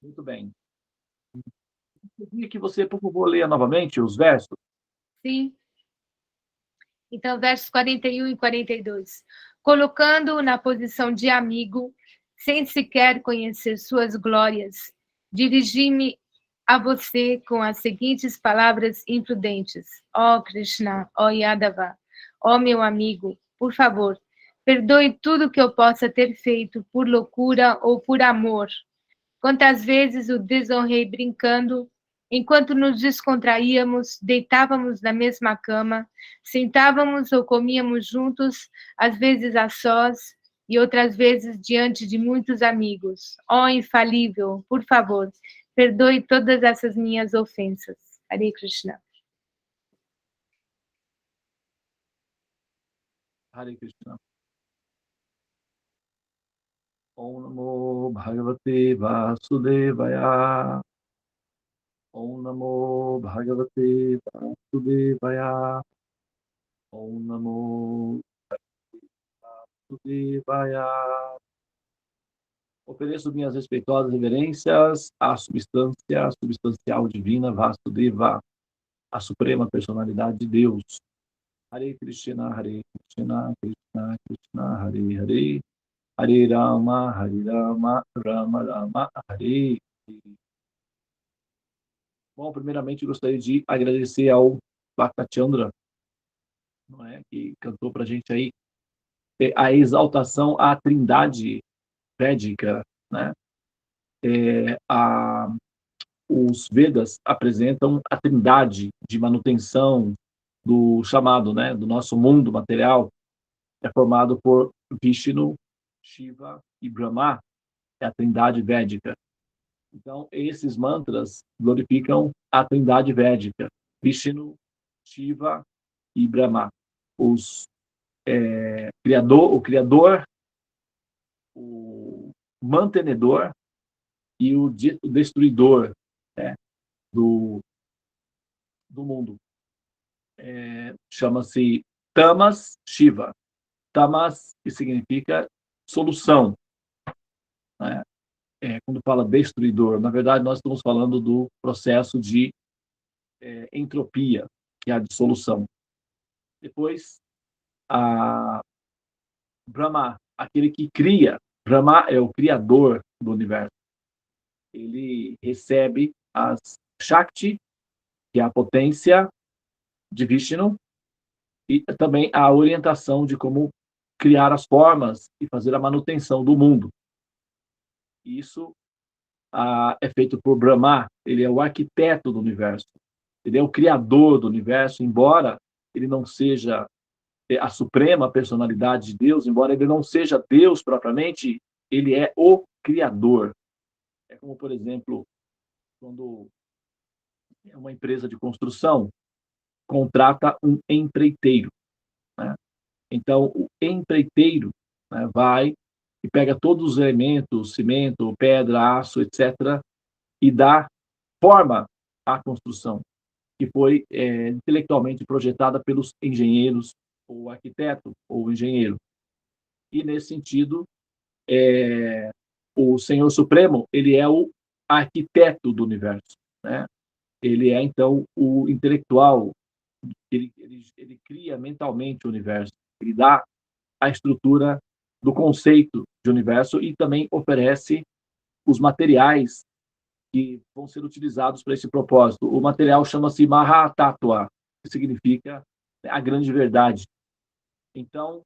Muito bem. Eu queria que você, por favor, leia novamente os versos. Sim. Então, versos 41 e 42. Colocando-o na posição de amigo, sem sequer conhecer suas glórias, dirigi-me a você com as seguintes palavras imprudentes: ó Krishna, ó Yadava, ó meu amigo, por favor, perdoe tudo que eu possa ter feito por loucura ou por amor. Quantas vezes o desonrei brincando, enquanto nos descontraíamos, deitávamos na mesma cama, sentávamos ou comíamos juntos, às vezes a sós e outras vezes diante de muitos amigos. Ó infalível, por favor, perdoe todas essas minhas ofensas. Hare Krishna. Hare Krishna. Om Namo Bhagavate Vasudevaya. Om Namo Bhagavate Vasudevaya. Om Namo Vasudevaya. Ofereço minhas respeitosas reverências à substância substancial divina Vasudeva, a suprema personalidade de Deus. Hare Krishna, Krishna Krishna, Hare Hare, Hare Rama, Rama Rama, Hare Hare. Bom, primeiramente gostaria de agradecer ao Bhaktachandra, não é, que cantou para a gente aí a exaltação à trindade védica, né? Os Vedas apresentam a trindade de manutenção do chamado, né, do nosso mundo material, é formado por Vishnu, Shiva e Brahma, é a trindade védica. Então, esses mantras glorificam a trindade védica, Vishnu, Shiva e Brahma. O criador, o mantenedor e o destruidor, né, do mundo. Chama-se Tamas Shiva. Tamas, que significa solução, né? Quando fala destruidor, na verdade, nós estamos falando do processo de entropia, que é a dissolução. Depois, a Brahma, aquele que cria. Brahma é o criador do universo. Ele recebe as Shakti, que é a potência de Vishnu, e também a orientação de como criar as formas e fazer a manutenção do mundo. Isso é feito por Brahma, ele é o arquiteto do universo, ele é o criador do universo, embora ele não seja a suprema personalidade de Deus, embora ele não seja Deus propriamente, ele é o criador. É como, por exemplo, quando uma empresa de construção contrata um empreiteiro, né? Então, o empreiteiro, né, vai e pega todos os elementos, cimento, pedra, aço, etc., e dá forma à construção, que foi intelectualmente projetada pelos engenheiros, ou arquiteto, ou engenheiro. E, nesse sentido, o Senhor Supremo, ele é o arquiteto do universo, né? Ele é, então, o intelectual, ele cria mentalmente o universo, ele dá a estrutura do conceito de universo e também oferece os materiais que vão ser utilizados para esse propósito. O material chama-se Mahatattva, que significa a grande verdade. Então,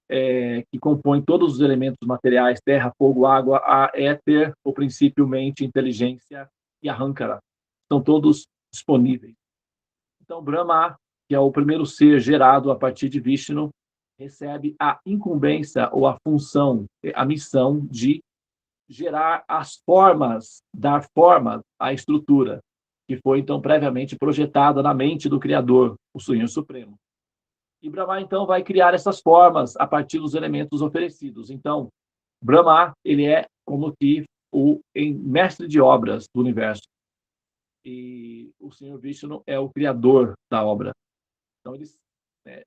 que compõe todos os elementos materiais, terra, fogo, água, ar, éter, o princípio, mente, inteligência e Ahankara. Estão todos disponíveis. Então, Brahma, que é o primeiro ser gerado a partir de Vishnu, recebe a incumbência ou a função, a missão de gerar as formas, dar forma à estrutura, que foi, então, previamente projetada na mente do Criador, o Senhor Supremo. E Brahma, então, vai criar essas formas a partir dos elementos oferecidos. Então, Brahma, ele é como que o mestre de obras do universo. E o Senhor Vishnu é o criador da obra. Então, eles,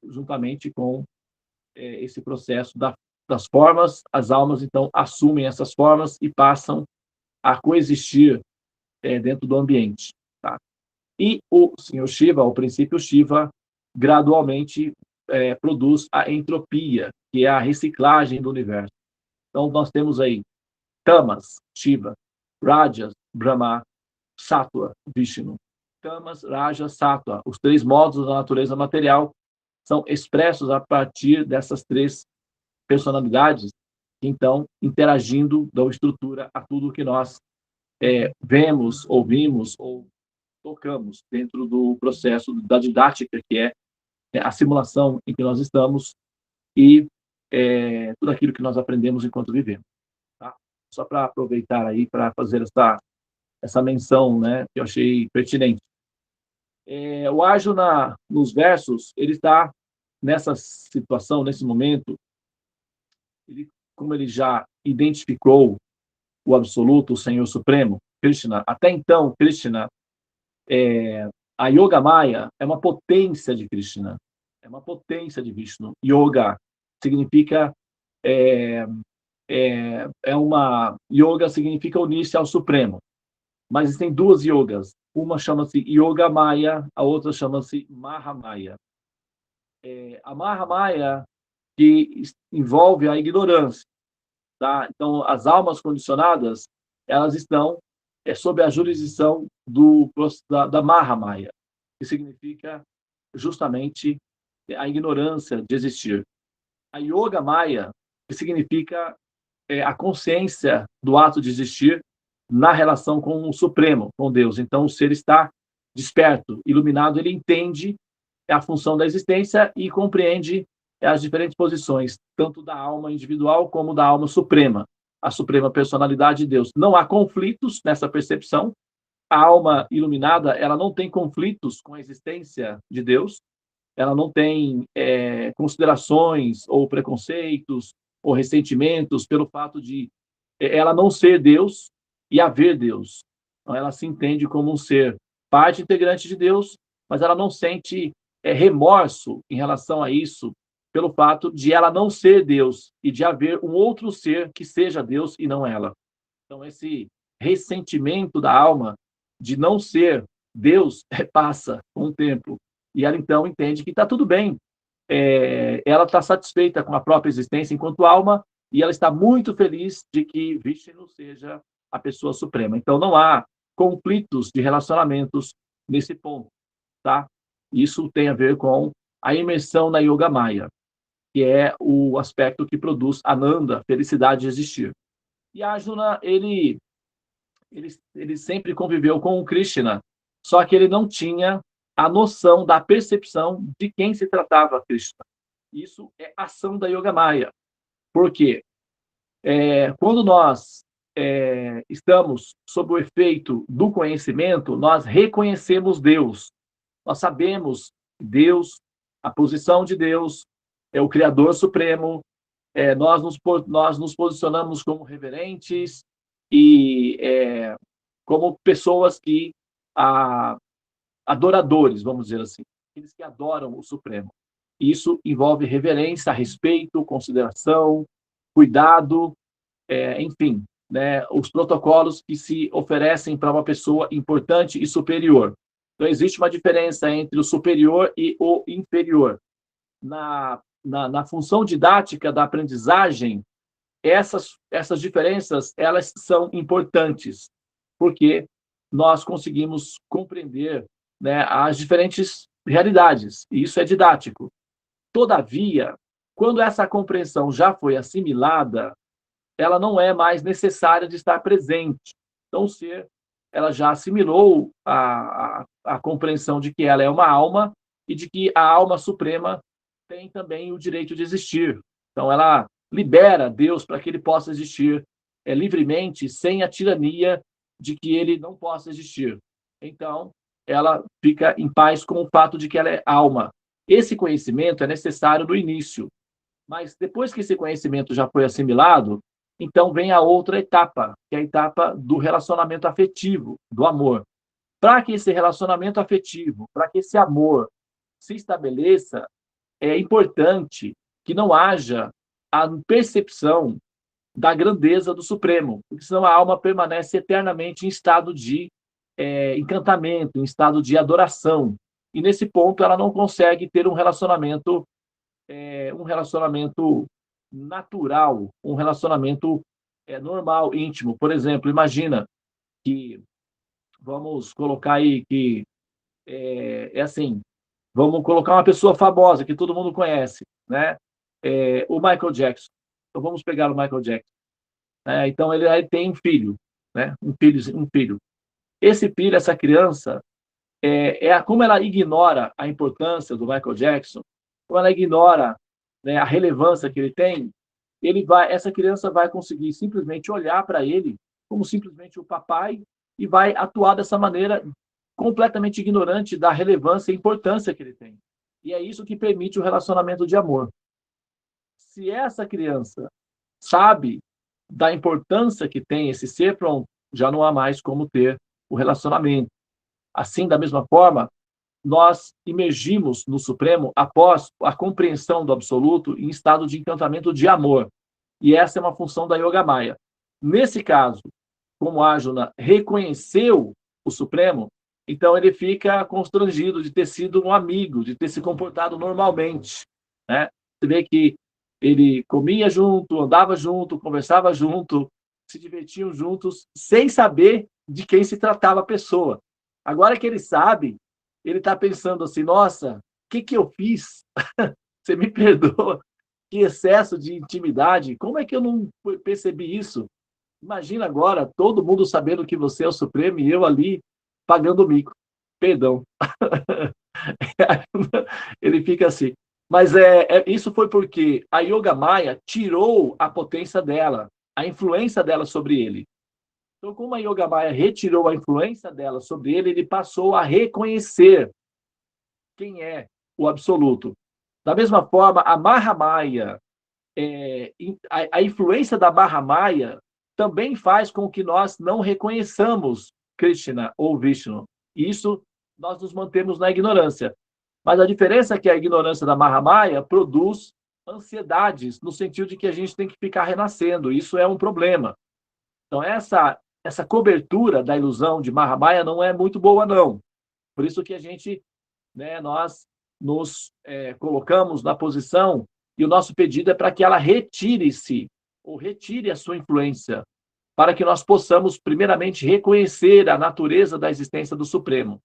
juntamente com esse processo das formas, as almas, então, assumem essas formas e passam a coexistir dentro do ambiente. Tá? E o senhor Shiva, o princípio Shiva, gradualmente produz a entropia, que é a reciclagem do universo. Então, nós temos aí Tamas, Shiva, Rajas, Brahma, Sattva, Vishnu. Tamas, Rajas, Sattva, os 3 modos da natureza material são expressos a partir dessas 3 personalidades, então, interagindo, dão estrutura a tudo que nós vemos, ouvimos ou tocamos dentro do processo da didática, que é a simulação em que nós estamos e tudo aquilo que nós aprendemos enquanto vivemos. Tá? Só para aproveitar aí para fazer essa menção, né, que eu achei pertinente. O Arjuna, nos versos, ele está nessa situação, nesse momento, como ele já identificou o Absoluto, o Senhor Supremo, Krishna. Até então, Krishna, a Yoga Maya é uma potência de Krishna, é uma potência de Vishnu. Yoga significa Yoga significa unir-se ao Supremo. Mas existem 2 yogas. Uma chama-se Yoga Maya, a outra chama-se Mahamaya. A Mahamaya que envolve a ignorância. Tá? Então, as almas condicionadas, elas estão sob a jurisdição da Mahamaya, que significa justamente a ignorância de existir. A Yoga Maya, que significa a consciência do ato de existir na relação com o Supremo, com Deus. Então, o ser está desperto, iluminado, ele entende a função da existência e compreende as diferentes posições, tanto da alma individual como da alma suprema, a suprema personalidade de Deus. Não há conflitos nessa percepção. A alma iluminada, ela não tem conflitos com a existência de Deus, ela não tem considerações ou preconceitos ou ressentimentos pelo fato de ela não ser Deus e haver Deus. Então, ela se entende como um ser parte integrante de Deus, mas ela não sente remorso em relação a isso, pelo fato de ela não ser Deus e de haver um outro ser que seja Deus e não ela. Então, esse ressentimento da alma de não ser Deus passa com o tempo. E ela, então, entende que está tudo bem. Ela está satisfeita com a própria existência enquanto alma e ela está muito feliz de que Vishnu seja a pessoa suprema. Então, não há conflitos de relacionamentos nesse ponto. Tá? Isso tem a ver com a imersão na Yoga Maya, que é o aspecto que produz Ananda, felicidade de existir. E Arjuna, ele sempre conviveu com o Krishna, só que ele não tinha a noção da percepção de quem se tratava Krishna. Isso é ação da Yoga Maya. Por quê? Quando nós estamos sob o efeito do conhecimento, nós reconhecemos Deus. Nós sabemos Deus, a posição de Deus, é o Criador Supremo, nós nos posicionamos como reverentes e como pessoas que adoradores, vamos dizer assim, aqueles que adoram o Supremo. Isso envolve reverência, respeito, consideração, cuidado, enfim, né, os protocolos que se oferecem para uma pessoa importante e superior. Então, existe uma diferença entre o superior e o inferior. Na função didática da aprendizagem, essas diferenças elas são importantes, porque nós conseguimos compreender, né, as diferentes realidades, e isso é didático. Todavia, quando essa compreensão já foi assimilada, ela não é mais necessária de estar presente. Então, o ser ela já assimilou a compreensão de que ela é uma alma e de que a alma suprema tem também o direito de existir. Então, ela libera Deus para que ele possa existir livremente, sem a tirania de que ele não possa existir. Então, ela fica em paz com o fato de que ela é alma. Esse conhecimento é necessário no início, mas depois que esse conhecimento já foi assimilado, então vem a outra etapa, que é a etapa do relacionamento afetivo, do amor. Para que esse relacionamento afetivo, para que esse amor se estabeleça, é importante que não haja a percepção da grandeza do Supremo, porque senão a alma permanece eternamente em estado de encantamento, em estado de adoração. E nesse ponto ela não consegue ter um relacionamento natural, um relacionamento normal, íntimo. Por exemplo, imagina que, vamos colocar aí que assim, vamos colocar uma pessoa famosa que todo mundo conhece, né? O Michael Jackson. Então vamos pegar o Michael Jackson. Então ele aí tem um filho, né? Um filho. Esse filho, essa criança, como ela ignora a importância do Michael Jackson, como ela ignora, né, a relevância que ele tem, essa criança vai conseguir simplesmente olhar para ele como simplesmente o papai e vai atuar dessa maneira completamente ignorante da relevância e importância que ele tem. E é isso que permite o relacionamento de amor. Se essa criança sabe da importância que tem esse ser, pronto, já não há mais como ter o relacionamento. Assim, da mesma forma, nós imergimos no Supremo após a compreensão do absoluto em estado de encantamento de amor. E essa é uma função da Yoga Maya. Nesse caso, como Arjuna reconheceu o Supremo, então ele fica constrangido de ter sido um amigo, de ter se comportado normalmente, né? Você vê que ele comia junto, andava junto, conversava junto, se divertiam juntos, sem saber de quem se tratava a pessoa. Agora que ele sabe, ele está pensando assim, nossa, o que eu fiz? Você me perdoa? Que excesso de intimidade, como é que eu não percebi isso? Imagina agora, todo mundo sabendo que você é o Supremo e eu ali pagando o mico. Perdão. Ele fica assim. Mas isso foi porque a Yoga Maya tirou a potência dela, a influência dela sobre ele. Então, como a Yoga Maya retirou a influência dela sobre ele, ele passou a reconhecer quem é o absoluto. Da mesma forma, a Mahamaya, a influência da Mahamaya também faz com que nós não reconheçamos Krishna ou Vishnu. E isso nós nos mantemos na ignorância. Mas a diferença é que a ignorância da Mahamaya produz ansiedades, no sentido de que a gente tem que ficar renascendo. Isso é um problema. Então, essa cobertura da ilusão de Mahamaya não é muito boa, não. Por isso que a gente, né, nós nos colocamos na posição e o nosso pedido é para que ela retire-se, ou retire a sua influência, para que nós possamos, primeiramente, reconhecer a natureza da existência do Supremo.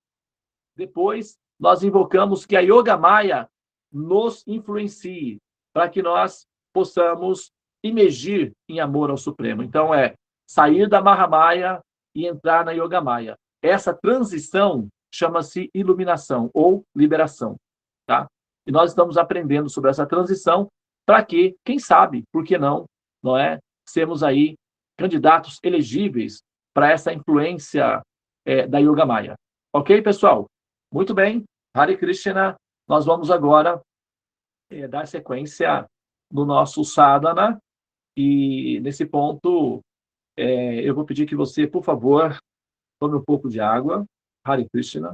Depois, nós invocamos que a Yoga Maya nos influencie, para que nós possamos imergir em amor ao Supremo. Então, sair da Mahamaya e entrar na Yoga Maya. Essa transição chama-se iluminação ou liberação. Tá? E nós estamos aprendendo sobre essa transição para que, quem sabe, por que não sermos aí candidatos elegíveis para essa influência da Yoga Maya. Ok, pessoal? Muito bem. Hare Krishna. Nós vamos agora dar sequência no nosso sadhana. E, nesse ponto, eu vou pedir que você, por favor, tome um pouco de água. Hare Krishna.